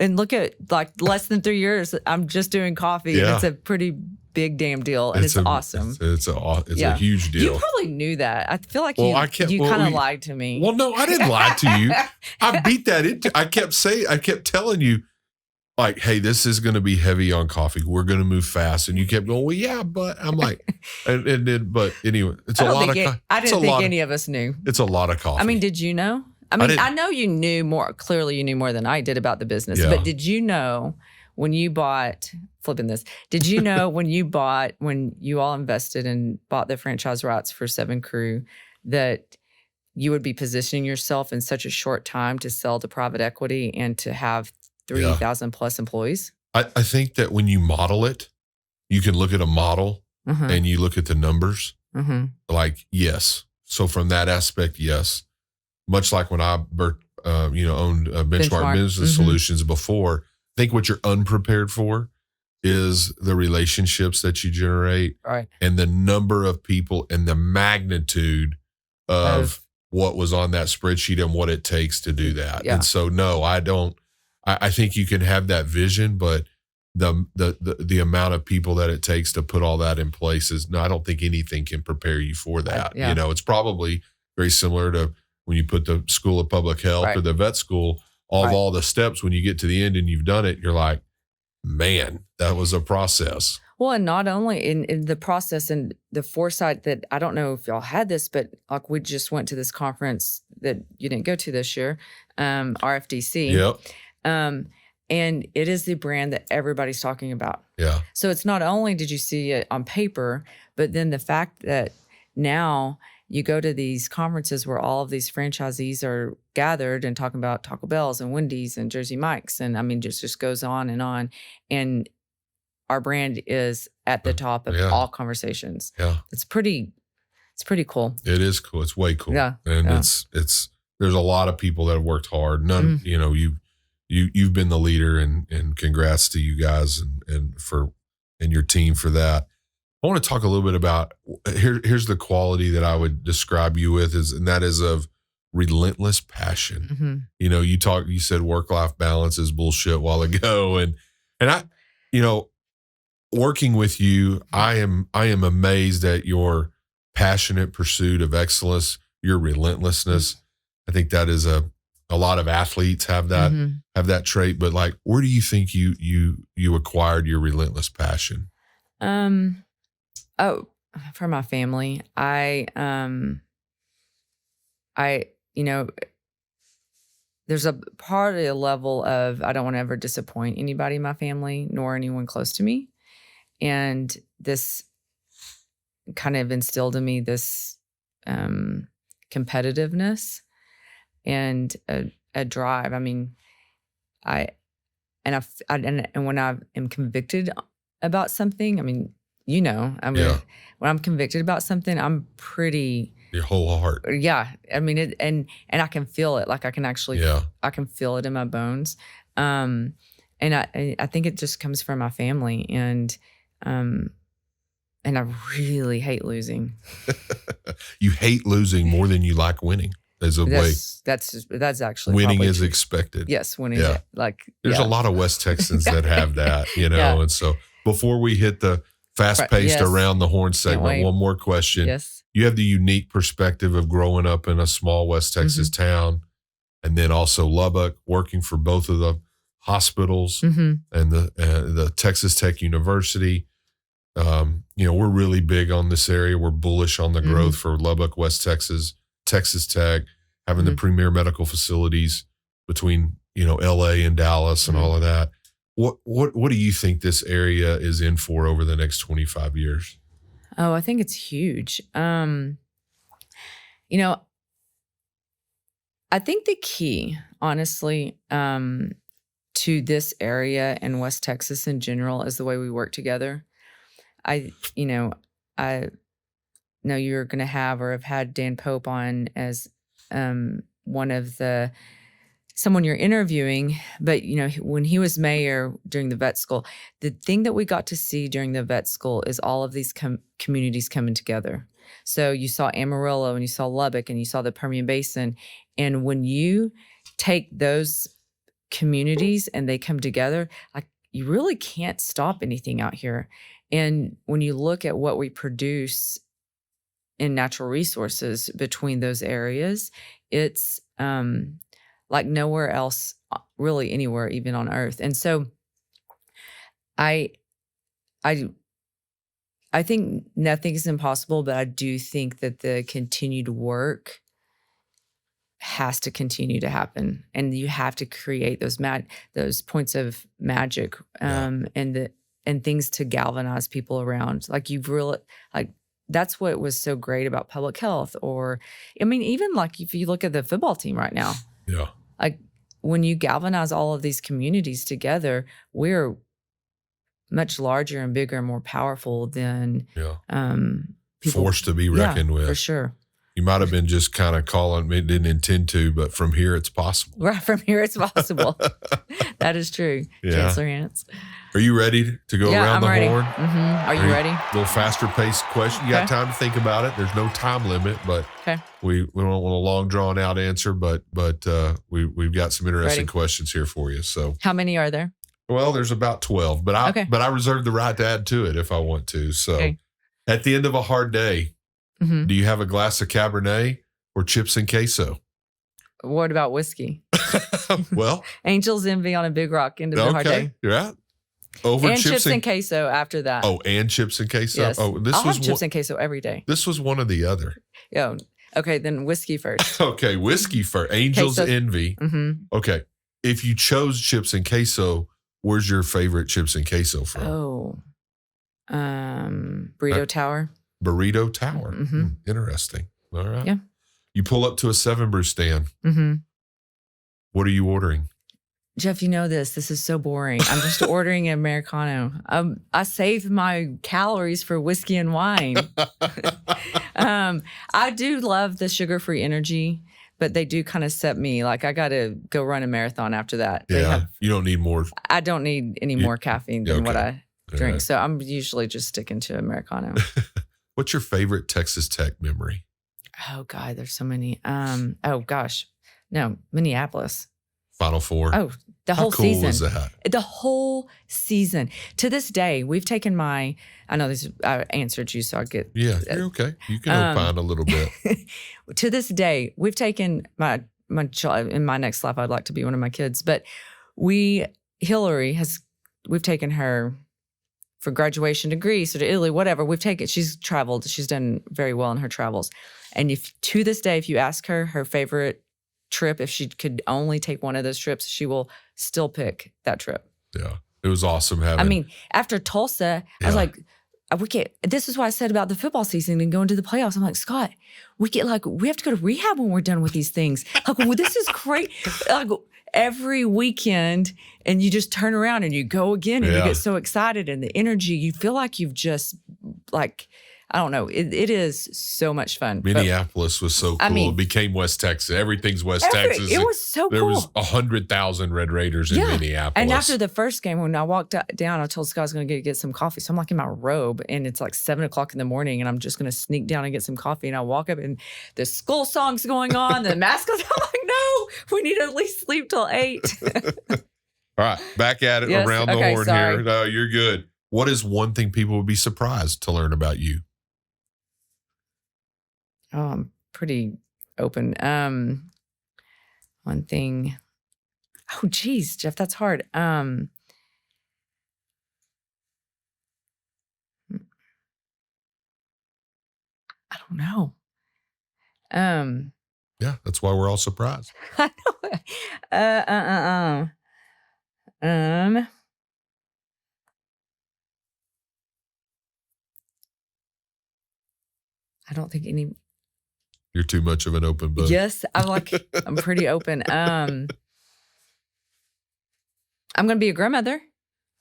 And look at like less than 3 years, I'm just doing coffee, and it's a pretty big damn deal, and it's awesome.
It's a huge deal.
You probably knew that. I feel like you kind of lied to me.
Well, no, I didn't lie to you. I beat that into. I kept telling you, like, hey, this is going to be heavy on coffee. We're going to move fast, and you kept going, well, yeah, but I'm like, but anyway, it's a lot of.
I didn't think any of us knew.
It's a lot of coffee.
I mean, did you know? I know you knew more. Clearly, you knew more than I did about the business.
Yeah.
But did you know when you bought, did you know when you all invested and bought the franchise rights for Seven Crew, that you would be positioning yourself in such a short time to sell to private equity and to have 3,000 plus employees?
I think that when you model it, you can look at a model and you look at the numbers. Like, yes. So from that aspect, yes. Much like when I, owned Benchmark Business Solutions before, I think what you're unprepared for is the relationships that you generate,
right,
and the number of people and the magnitude of what was on that spreadsheet and what it takes to do that.
Yeah.
And so, no, I don't. I think you can have that vision, but the amount of people that it takes to put all that in place I don't think anything can prepare you for that.
Yeah.
You know, it's probably very similar to when you put the School of Public Health or the vet school, all the steps, when you get to the end and you've done it, you're like, man, that was a process.
Well, and not only in the process and the foresight that, I don't know if y'all had this, but like we just went to this conference that you didn't go to this year, RFDC.
Yep.
And it is the brand that everybody's talking about.
Yeah.
So it's not only did you see it on paper, but then the fact that now you go to these conferences where all of these franchisees are gathered and talking about Taco Bell's and Wendy's and Jersey Mike's. And I mean, just goes on. And our brand is at the top of all conversations.
Yeah.
It's pretty cool.
It is cool. It's way cool.
Yeah.
And it's there's a lot of people that have worked hard. None, you've been the leader, and congrats to you guys and your team for that. I want to talk a little bit about here's the quality that I would describe you with and that is of relentless passion. You said work-life balance is bullshit a while ago. And I, working with you, I am amazed at your passionate pursuit of excellence, your relentlessness. I think that is a lot of athletes have that trait, but like, where do you think you acquired your relentless passion?
Oh, for my family. There's a level of, I don't want to ever disappoint anybody in my family, nor anyone close to me. And this kind of instilled in me this competitiveness and a drive. I mean, and when I am convicted about something, I mean, when I'm convicted about something, I'm pretty,
your whole heart.
Yeah. I mean, and I can feel it. Like I can actually, I can feel it in my bones. And I think it just comes from my family, and I really hate losing.
You hate losing more than you like winning. That's
actually
winning is
true.
expected.
Yes, winning.
Yeah. There's a lot of West Texans that have that, and so before we hit the fast-paced around the horn segment, one more question.
Yes.
You have the unique perspective of growing up in a small West Texas town, and then also Lubbock, working for both of the hospitals and the Texas Tech University. We're really big on this area. We're bullish on the growth for Lubbock, West Texas, Texas Tech, having the premier medical facilities between, LA and Dallas and all of that. What do you think this area is in for over the next 25 years?
Oh, I think it's huge. I think the key, honestly, to this area and West Texas in general is the way we work together. I know you're going to have or have had Dan Pope on as someone you're interviewing, but when he was mayor during the vet school, the thing that we got to see during the vet school is all of these communities coming together. So you saw Amarillo and you saw Lubbock and you saw the Permian Basin. And when you take those communities and they come together, like, you really can't stop anything out here. And when you look at what we produce in natural resources between those areas, it's like nowhere else, really anywhere, even on Earth. And so I think nothing is impossible, but I do think that the continued work has to continue to happen, and you have to create those points of magic and things to galvanize people around. Like, you've really, like, that's what was so great about public health. Or, I mean, even like if you look at the football team right now, like when you galvanize all of these communities together, we're much larger and bigger and more powerful than people.
Forced to be reckoned with.
For sure.
You might have been just kind of calling me, didn't intend to, but from here it's possible.
Right, from here it's possible. That is true. Chancellor Hance.
Are you ready to go around the horn?
Mm-hmm. Are you ready?
A little faster paced question. You got time to think about it. There's no time limit, but we don't want a long drawn out answer, but we've got some interesting questions here for you. So
how many are there?
Well, there's about 12, but I reserve the right to add to it if I want to. So at the end of a hard day, do you have a glass of Cabernet or chips and queso?
What about whiskey?
Well,
Angel's Envy on a Big Rock into the hard day.
Yeah. Over
and chips and queso after that.
Oh, and chips and queso.
Yes.
Oh,
I'll have chips and queso every day.
This was one or the other.
Yeah. Okay, then whiskey first.
Okay, whiskey first. Angel's Envy.
Mm-hmm.
Okay. If you chose chips and queso, where's your favorite chips and queso from?
Oh, Burrito Tower.
Burrito Tower.
Mm-hmm.
Interesting. All right.
Yeah.
You pull up to a 7 Brew stand.
Mm-hmm.
What are you ordering?
Jeff, you know this. This is so boring. I'm just ordering an Americano. I save my calories for whiskey and wine. I do love the sugar-free energy, but they do kind of set me, like, I got to go run a marathon after that.
You don't need more.
I don't need any more caffeine than what I drink.
Right.
So I'm usually just sticking to Americano.
What's your favorite Texas Tech memory?
Oh, God, there's so many. Oh, gosh. No, Minneapolis.
Final Four.
Oh, The
How
whole
cool
season.
was that?
The whole season. To this day, we've taken I know this, I answered you, so I get.
Yeah, you're okay. You can opine a little bit.
To this day, we've taken my child in my next life. I'd like to be one of my kids, but we've taken her for graduation to Greece or to Italy, whatever. She's traveled. She's done very well in her travels. And to this day, if you ask her favorite trip, if she could only take one of those trips, she will still pick that trip.
Yeah. It was awesome having.
I mean, after Tulsa, I was like, this is what I said about the football season and going to the playoffs. I'm like, Scott, we have to go to rehab when we're done with these things. Like, well, this is great. Like, every weekend, and you just turn around and you go again, and you get so excited, and the energy, you feel like you've just, like, I don't know. It is so much fun.
Minneapolis was so cool.
I mean,
it became West Texas. Everything's West Texas.
It was so
there
cool.
There was 100,000 Red Raiders in Minneapolis.
And after the first game, when I walked down, I told Scott I was going to get some coffee. So I'm like in my robe, and it's like 7:00 in the morning, and I'm just going to sneak down and get some coffee. And I walk up, and the school song's going on, the mascot's. I'm like, no, we need to at least sleep till 8.
All right, back at it around the horn here. No, you're good. What is one thing people would be surprised to learn about you?
Oh, I'm pretty open. One thing. Oh, geez, Jeff, that's hard. I don't know.
Yeah, that's why we're all surprised.
I know. I don't think any.
You're too much of an open book.
Yes, I'm pretty open. I'm going to be a grandmother.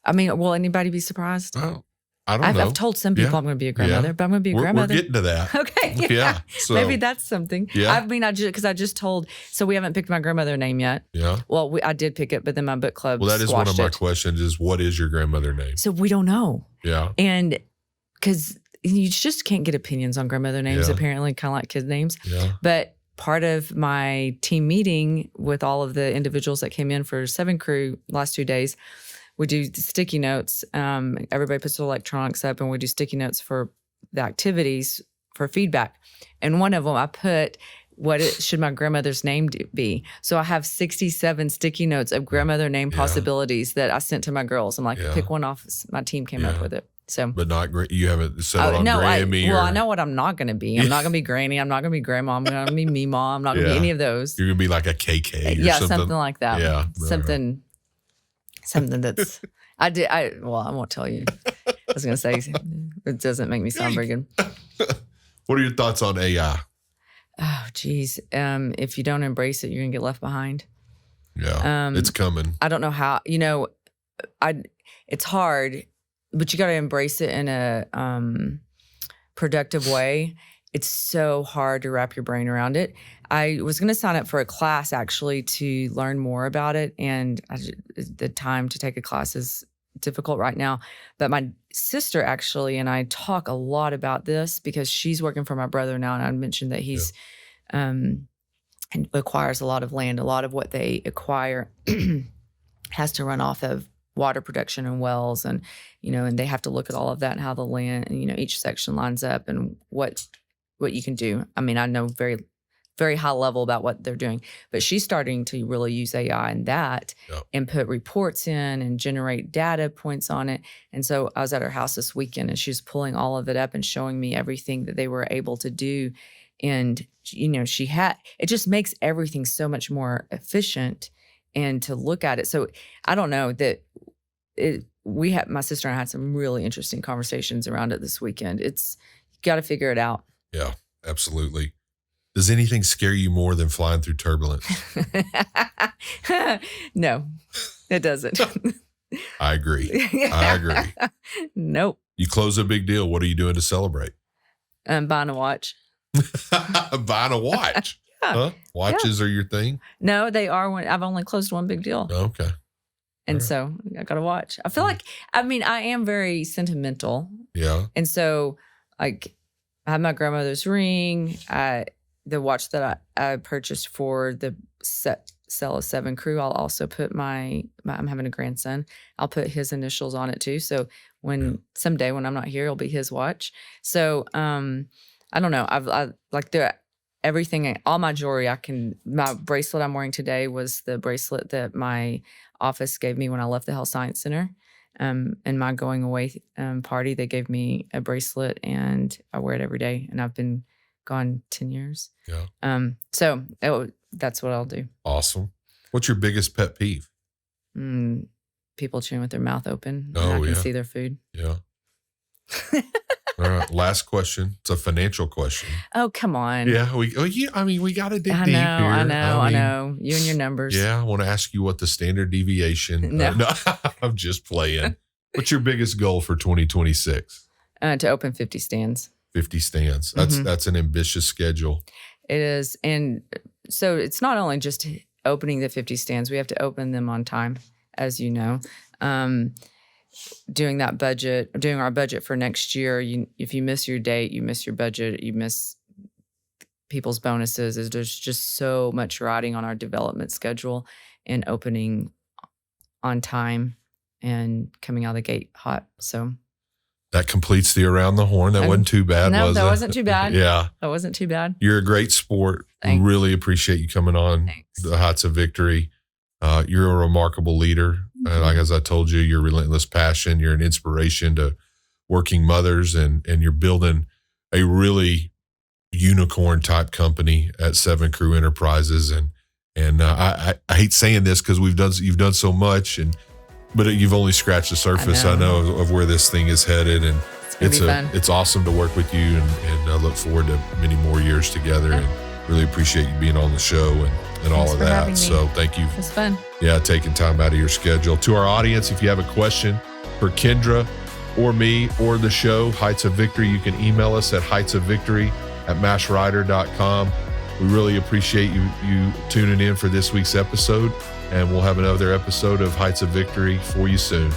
I mean, will anybody be surprised?
Oh, I don't know.
I've told some people I'm going to be a grandmother, but I'm going to be a grandmother.
We're getting to that.
Okay.
Yeah. So,
maybe that's something.
Yeah.
I mean, because I just told, so we haven't picked my grandmother name yet.
Yeah.
Well, I did pick it, but then my book club
Well, that is one of my
it.
questions is, what is your grandmother name?
So we don't know.
Yeah.
And because you just can't get opinions on grandmother names, apparently, kind of like kid names.
Yeah.
But part of my team meeting with all of the individuals that came in for 7 Crew last 2 days, we do sticky notes. Everybody puts their electronics up, and we do sticky notes for the activities for feedback. And one of them, I put, should my grandmother's name be? So I have 67 sticky notes of grandmother name possibilities that I sent to my girls. I'm like, pick one off. My team came up with it. So,
but you haven't settled on Grammy.
I know what I'm not going to be. I'm not going to be Granny. I'm not going to be Grandma. I'm going to be Meemaw. I'm not going to be any of those.
You're going to be like a KK or something.
Something like that.
Yeah.
Something that's, I won't tell you. I was going to say, it doesn't make me sound very good.
What are your thoughts on AI?
Oh, geez. If you don't embrace it, you're going to get left behind.
Yeah. It's coming.
I don't know how, it's hard, but you got to embrace it in a productive way. It's so hard to wrap your brain around it. I was going to sign up for a class actually to learn more about it. And the time to take a class is difficult right now. But my sister actually and I talk a lot about this because she's working for my brother now. And I mentioned that he's and acquires a lot of land. A lot of what they acquire has to run off of water production and wells. And, and they have to look at all of that and how the land, each section lines up and what you can do. I mean, I know very, very high level about what they're doing, but she's starting to really use AI and that and put reports in and generate data points on it. And so I was at her house this weekend and she was pulling all of it up and showing me everything that they were able to do. And, it just makes everything so much more efficient and to look at it. So I don't know that my sister and I had some really interesting conversations around it this weekend. You got to figure it out.
Yeah, absolutely. Does anything scare you more than flying through turbulence?
No, it doesn't.
I agree.
Nope.
You close a big deal. What are you doing to celebrate?
Buying a watch.
Buying a watch? Huh? Watches are your thing?
No, they are. I've only closed one big deal.
Okay.
And so I got to watch. I feel like, I am very sentimental.
Yeah.
And so I have my grandmother's ring. The watch that I purchased for the sell a 7 Crew, I'll also put I'm having a grandson. I'll put his initials on it too. So someday when I'm not here, it'll be his watch. So I don't know. I like everything, all my jewelry. My bracelet I'm wearing today was the bracelet that my office gave me when I left the Health Science Center. In my going away party, they gave me a bracelet, and I wear it every day. And I've been gone 10 years.
Yeah.
So that's what I'll do.
Awesome. What's your biggest pet peeve?
People chewing with their mouth open.
Oh,
and I can see their food.
Yeah. All right. Last question. It's a financial question.
Oh, come on.
Yeah. We got to dig deep here.
I know. You and your numbers.
Yeah. I want to ask you what the standard deviation.
No.
No, I'm just playing. What's your biggest goal for 2026?
To open 50 stands.
50 stands. That's an ambitious schedule.
It is. And so it's not only just opening the 50 stands. We have to open them on time, as you know. Doing our budget for next year. If you miss your date, you miss your budget, you miss people's bonuses. There's just so much riding on our development schedule, and opening on time and coming out of the gate hot. So
that completes the Around the Horn. That wasn't too bad, was it?
No, that wasn't too bad.
Yeah.
That wasn't too bad.
You're a great sport.
Thanks.
Really appreciate you coming on the Heights of Victory. You're a remarkable leader. Like as I told you, your relentless passion, you're an inspiration to working mothers, and you're building a really unicorn type company at 7 Crew Enterprises. And I hate saying this because you've done so much, but you've only scratched the surface. I know of where this thing is headed, and it's awesome to work with you, and I look forward to many more years together. And really appreciate you being on the show and all of that. So thank you.
It's fun.
Yeah, taking time out of your schedule. To our audience, if you have a question for Kendra or me or the show, Heights of Victory, you can email us at heightsofvictory@mashrider.com. We really appreciate you tuning in for this week's episode, and we'll have another episode of Heights of Victory for you soon.